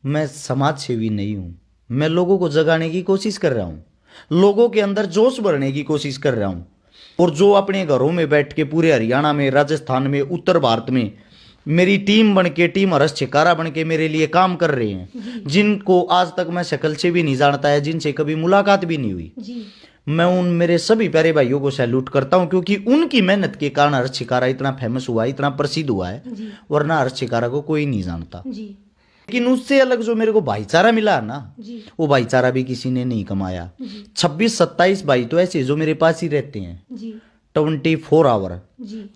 मैं समाज सेवी नहीं हूं। मैं लोगों को जगाने की कोशिश कर रहा हूं, लोगों के अंदर जोश भरने की कोशिश कर रहा हूं। और जो अपने घरों में बैठ के पूरे हरियाणा में, राजस्थान में, उत्तर भारत में मेरी टीम बन के, टीम हरस छिकारा बन के मेरे लिए काम कर रहे हैं, जिनको आज तक मैं शक्ल से भी नहीं जानता है, जिनसे कभी मुलाकात भी नहीं हुई, मैं उन मेरे सभी प्यारे भाइयों को सैल्यूट करता हूं, क्योंकि उनकी मेहनत के कारण हर्ष छिकारा इतना फेमस हुआ है, इतना प्रसिद्ध हुआ है। वरना हर्ष छिकारा को कोई नहीं जानता। लेकिन उससे अलग जो मेरे को भाईचारा मिला ना, वो भाईचारा भी किसी ने नहीं कमाया। 26-27 भाई तो ऐसे जो मेरे पास ही रहते हैं 24 आवर,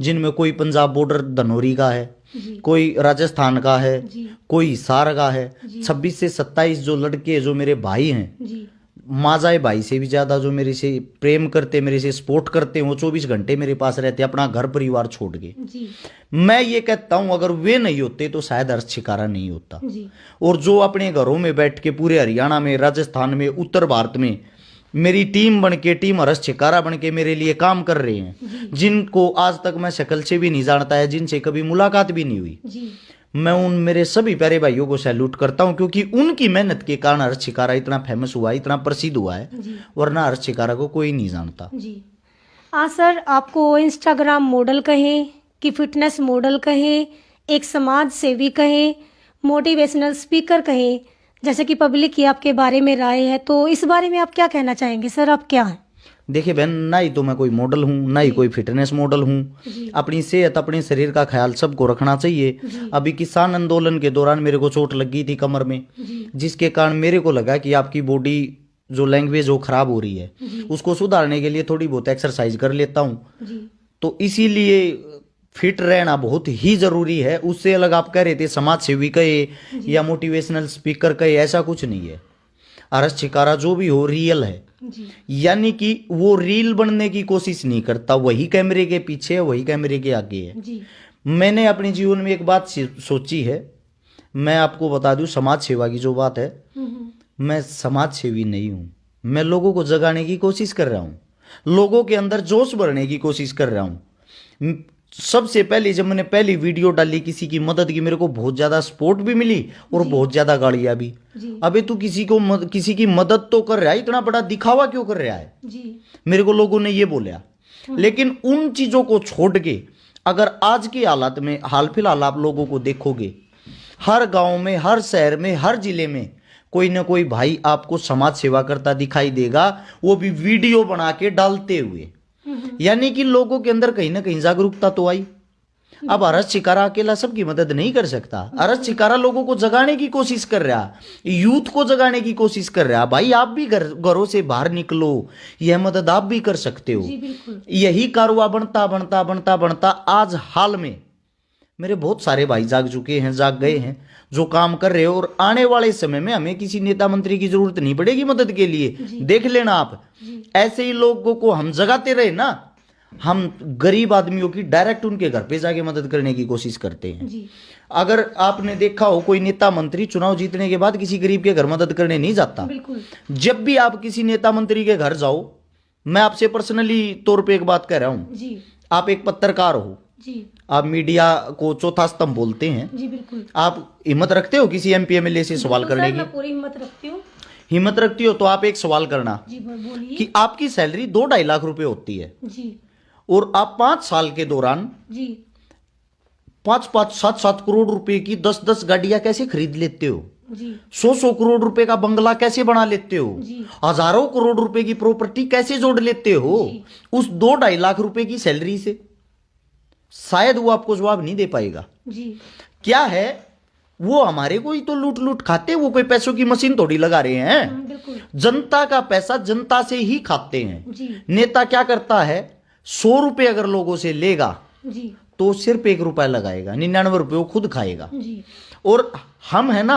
जिनमें कोई पंजाब बॉर्डर धनौरी का है, कोई राजस्थान का है, कोई हिसार का है। 26 से 27 जो लड़के जो मेरे भाई हैं, माजाए भाई से भी ज्यादा जो मेरे से प्रेम करते, मेरे से सपोर्ट करते हैं, वो 24 घंटे मेरे पास रहते, अपना घर परिवार छोड़ के। मैं ये कहता हूं, अगर वे नहीं होते तो शायद हर्ष छिकारा नहीं होता। और जो अपने घरों में बैठ के पूरे हरियाणा में, राजस्थान में, उत्तर भारत में मेरी टीम बन के, टीम हरस छिकारा बन के मेरे लिए काम कर रहे हैं, जिनको आज तक मैं शक्ल से भी नहीं जानता है, जिनसे कभी मुलाकात भी नहीं हुई, मैं उन मेरे सभी प्यारे भाइयों को सैल्यूट करता हूं, क्योंकि उनकी मेहनत के कारण हर्ष छिकारा इतना फेमस हुआ है, इतना प्रसिद्ध हुआ है। वरना हर्ष छिकारा को कोई नहीं जानता। सर, आपको इंस्टाग्राम मॉडल कहें कि फिटनेस मॉडल कहें, एक समाज सेवी कहें, मोटिवेशनल स्पीकर कहें, जैसे कि पब्लिक की आपके बारे में राय है, तो इस बारे में आप क्या कहना चाहेंगे सर? आप क्या हैं? देखिए बहन, ना ही तो मैं कोई मॉडल हूँ, ना ही कोई फिटनेस मॉडल हूँ। अपनी सेहत, अपने शरीर का ख्याल सबको रखना चाहिए। अभी किसान आंदोलन के दौरान मेरे को चोट लग गई थी कमर में, जिसके कारण मेरे को लगा कि आपकी बॉडी जो लैंग्वेज वो खराब हो रही है, उसको सुधारने के लिए थोड़ी बहुत एक्सरसाइज कर लेता हूँ। तो इसीलिए फिट रहना बहुत ही जरूरी है। उससे अलग आप कह रहे थे समाज सेवी कहे या मोटिवेशनल स्पीकर कहे, ऐसा कुछ नहीं है। हर्ष छिकारा जो भी हो रियल है, यानी कि वो रील बनने की कोशिश नहीं करता, वही कैमरे के पीछे है, वही कैमरे के आगे है। मैंने अपने जीवन में एक बात सोची है, मैं आपको बता दूं, समाज सेवा की जो बात है, मैं समाज सेवी नहीं हूं। मैं लोगों को जगाने की कोशिश कर रहा हूं, लोगों के अंदर जोश भरने की कोशिश कर रहा हूं। सबसे पहले जब मैंने पहली वीडियो डाली किसी की मदद की, मेरे को बहुत ज्यादा सपोर्ट भी मिली और बहुत ज्यादा गालियां भी। अबे तू किसी की मदद तो कर रहा है, इतना बड़ा दिखावा क्यों कर रहा है? मेरे को लोगों ने ये बोला। लेकिन उन चीजों को छोड़ के अगर आज के हालात में, हाल फिलहाल आप लोगों को देखोगे, हर गांव में, हर शहर में, हर जिले में कोई ना कोई भाई आपको समाज सेवा करता दिखाई देगा, वो भी वीडियो बना के डालते हुए। यानी कि लोगों के अंदर कहीं ना कहीं जागरूकता तो आई। अब हर्ष छिकारा अकेला सबकी मदद नहीं कर सकता। हर्ष छिकारा लोगों को जगाने की कोशिश कर रहा, यूथ को जगाने की कोशिश कर रहा। भाई आप भी घरों से बाहर निकलो, यह मदद आप भी कर सकते हो। यही कारवा बनता बनता बनता बनता आज हाल में मेरे बहुत सारे भाई जाग चुके हैं, जाग गए हैं, जो काम कर रहे हो। और आने वाले समय में हमें किसी नेता मंत्री की जरूरत नहीं पड़ेगी मदद के लिए। देख लेना आप, ऐसे ही लोगों को हम जगाते रहे ना, हम गरीब आदमियों की डायरेक्ट उनके घर पे जाके मदद करने की कोशिश करते हैं। अगर आपने देखा हो, कोई नेता मंत्री चुनाव जीतने के बाद किसी गरीब के घर मदद करने नहीं जाता। जब भी आप किसी नेता मंत्री के घर जाओ, मैं आपसे पर्सनली तौर पे एक बात कह रहा हूं, आप एक पत्रकार हो, आप मीडिया को चौथा स्तंभ बोलते हैं। आप हिम्मत रखते हो किसी एमपी एमएलए से सवाल करने की? पूरी हिम्मत रखती हूँ। हिम्मत रखती हो तो आप एक सवाल करना कि आपकी सैलरी 2-2.5 लाख रुपए होती है, और आप 5 साल के दौरान 5-5, 7-7 करोड़ रुपए की 10-10 गाड़ियां कैसे खरीद लेते हो? 100-100 करोड़ रुपए का बंगला कैसे बना लेते हो? हजारों करोड़ रुपए की प्रॉपर्टी कैसे जोड़ लेते हो उस 2-2.5 लाख रुपए की सैलरी से? शायद वो आपको जवाब नहीं दे पाएगा। क्या है, वो हमारे को ही तो लूट लूट खाते, वो कोई पैसों की मशीन थोड़ी लगा रहे हैं। जनता का पैसा जनता से ही खाते हैं। नेता क्या करता है, 100 रुपए अगर लोगों से लेगा तो सिर्फ 1 रुपया लगाएगा, 99 रुपए वो खुद खाएगा। और हम है ना,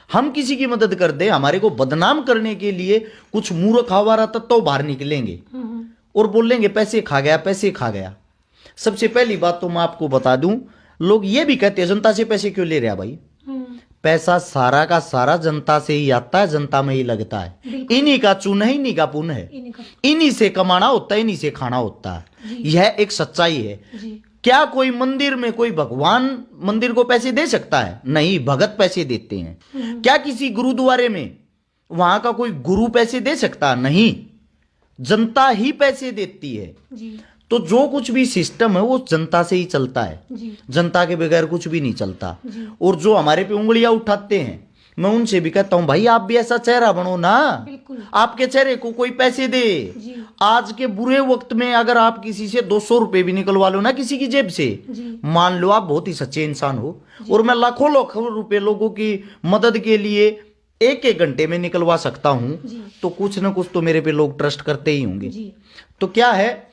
हम किसी की मदद कर दे, हमारे को बदनाम करने के लिए कुछ मूर्ख आवारा तत्व बाहर निकलेंगे और बोलेंगे पैसे खा गया, पैसे खा गया। सबसे पहली बात तो मैं आपको बता दूं, लोग ये भी कहते हैं जनता से पैसे क्यों ले रहा भाई? पैसा सारा का सारा जनता से ही आता है, जनता में ही लगता है। इन्हीं का चून है, इन्हीं का पुण्य है, इन्हीं से कमाना होता है, इन्हीं से खाना होता है। यह एक सच्चाई है। क्या कोई मंदिर में कोई भगवान मंदिर को पैसे दे सकता है? नहीं, भगत पैसे देते हैं। क्या किसी गुरुद्वारे में वहां का कोई गुरु पैसे दे सकता? नहीं, जनता ही पैसे देती है। जी तो जो कुछ भी सिस्टम है वो जनता से ही चलता है, जी जनता के बगैर कुछ भी नहीं चलता। जी और जो हमारे पे उंगलियां उठाते हैं, मैं उनसे भी कहता हूं भाई आप भी ऐसा चेहरा बनो ना, बिल्कुल आपके चेहरे को कोई पैसे दे। जी आज के बुरे वक्त में अगर आप किसी से 200 रुपए भी निकलवा लो ना किसी की जेब से, जी मान लो आप बहुत ही सच्चे इंसान हो और मैं लाखों लाखों रुपए लोगों की मदद के लिए एक एक घंटे में निकलवा सकता हूं, जी तो कुछ ना कुछ तो मेरे पे लोग ट्रस्ट करते ही होंगे। जी तो क्या है,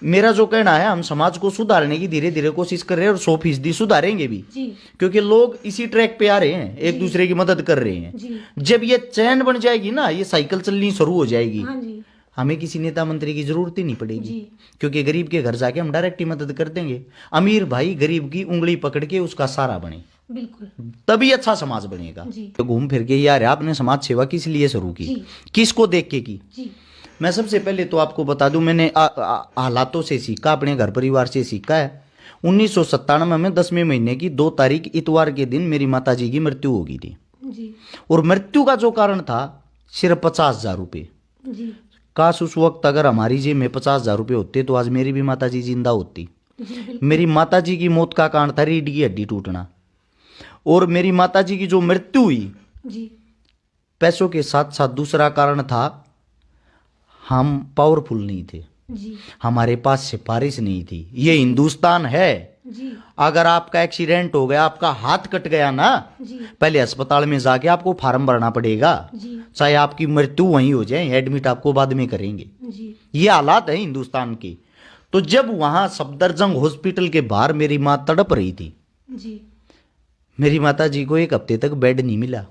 मेरा जो कहना है, हम समाज को सुधारने की धीरे धीरे कोशिश कर रहे हैं और 100% सुधारेंगे भी, जी क्योंकि लोग इसी ट्रैक पे आ रहे हैं, एक दूसरे की मदद कर रहे हैं। जी जब ये चैन बन जाएगी ना, ये साइकिल चलनी शुरू हो जाएगी, हाँ जी हमें किसी नेता मंत्री की जरूरत ही नहीं पड़ेगी, जी क्योंकि गरीब के घर जाके हम डायरेक्ट ही मदद कर देंगे। अमीर भाई गरीब की उंगली पकड़ के उसका सहारा बने, बिल्कुल तभी अच्छा समाज बनेगा। जी तो घूम फिर के यार आपने समाज सेवा किस लिए शुरू की, जी किसको देख के की? जी मैं सबसे पहले तो आपको बता दूं, मैंने हालातों से सीखा, अपने घर परिवार से सीखा है। 1997 में 10वें महीने की 2 तारीख इतवार के दिन मेरी माताजी की मृत्यु हो गई थी, जी और मृत्यु का जो कारण था सिर्फ 50,000 रुपये। जी काश उस वक्त अगर हमारी जेब में 50,000 रुपये होते तो आज मेरी भी माताजी जिंदा होती। जी बिल्कुल मेरी माताजी की मौत का कारण था रीढ़ की हड्डी टूटना, और मेरी माताजी की जो मृत्यु हुई जी पैसों के साथ साथ दूसरा कारण था, हम पावरफुल नहीं थे, जी हमारे पास सिफारिश नहीं थी। ये हिंदुस्तान है, जी अगर आपका एक्सीडेंट हो गया, आपका हाथ कट गया ना, जी पहले अस्पताल में जाके आपको फार्म भरना पड़ेगा, जी चाहे आपकी मृत्यु वहीं हो जाए, एडमिट आपको बाद में करेंगे। जी ये हालात है हिंदुस्तान के। तो जब वहां सफदरजंग हॉस्पिटल के बाहर मेरी माँ तड़प रही थी, जी मेरी माता जी को 1 हफ्ते तक बेड नहीं मिला,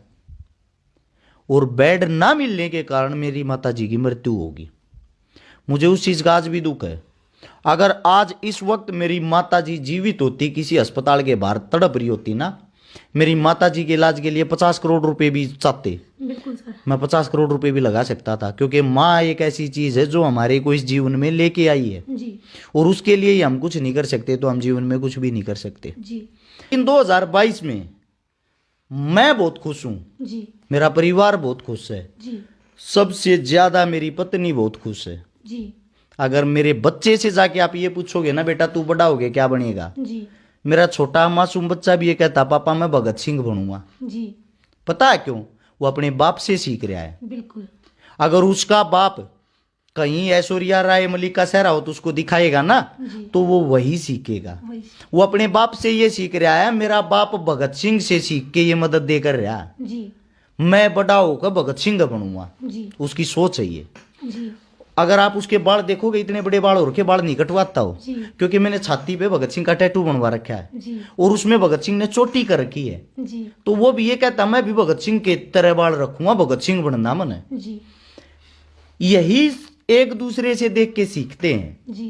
और बेड ना मिलने के कारण मेरी माता जी की मृत्यु होगी। मुझे उस चीज का आज भी दुख है। अगर आज इस वक्त मेरी माता जी जीवित होती, किसी अस्पताल के बाहर तड़प रही होती ना, मेरी माता जी के इलाज के लिए 50 करोड़ रुपए भी चाहते, बिल्कुल सर मैं 50 करोड़ रुपए भी लगा सकता था, क्योंकि माँ एक ऐसी चीज है जो हमारे को इस जीवन में लेके आई है, जी और उसके लिए ही हम कुछ नहीं कर सकते तो हम जीवन में कुछ भी नहीं कर सकते। जी इन 2022 में मैं बहुत खुश हूं, जी मेरा परिवार बहुत खुश है, जी सबसे ज्यादा मेरी पत्नी बहुत खुश है। जी अगर मेरे बच्चे से जाके आप ये पूछोगे ना, बेटा तू बड़ा हो गया क्या बनेगा, जी मेरा छोटा मासूम बच्चा भी ये कहता पापा मैं भगत सिंह बनूंगा। जी पता है क्यों? वो अपने बाप से सीख रहा है। बिल्कुल अगर उसका बाप कहीं ऐश्वर्या राय मलिका सहरा हो तो उसको दिखाएगा ना, जी तो वो वही सीखेगा। वही वो अपने बाप से ये सीख रहा है, मेरा बाप भगत सिंह से सीख के ये मदद देकर रहा है, जी मैं बड़ा होकर भगत सिंह बनूंगा। जी उसकी सोच है ये। जी अगर आप उसके बाल देखोगे, इतने बड़े बाल हो रखे, बाल नहीं कटवाता हो, जी क्योंकि मैंने छाती पे भगत सिंह का टैटू बनवा रखा है, जी और उसमें भगत सिंह ने चोटी कर रखी है। जी तो वो भी ये कहता मैं भी भगत सिंह के तरह बाल रखूंगा, भगत सिंह बनना मन है। जी यही एक दूसरे से देख के सीखते हैं। जी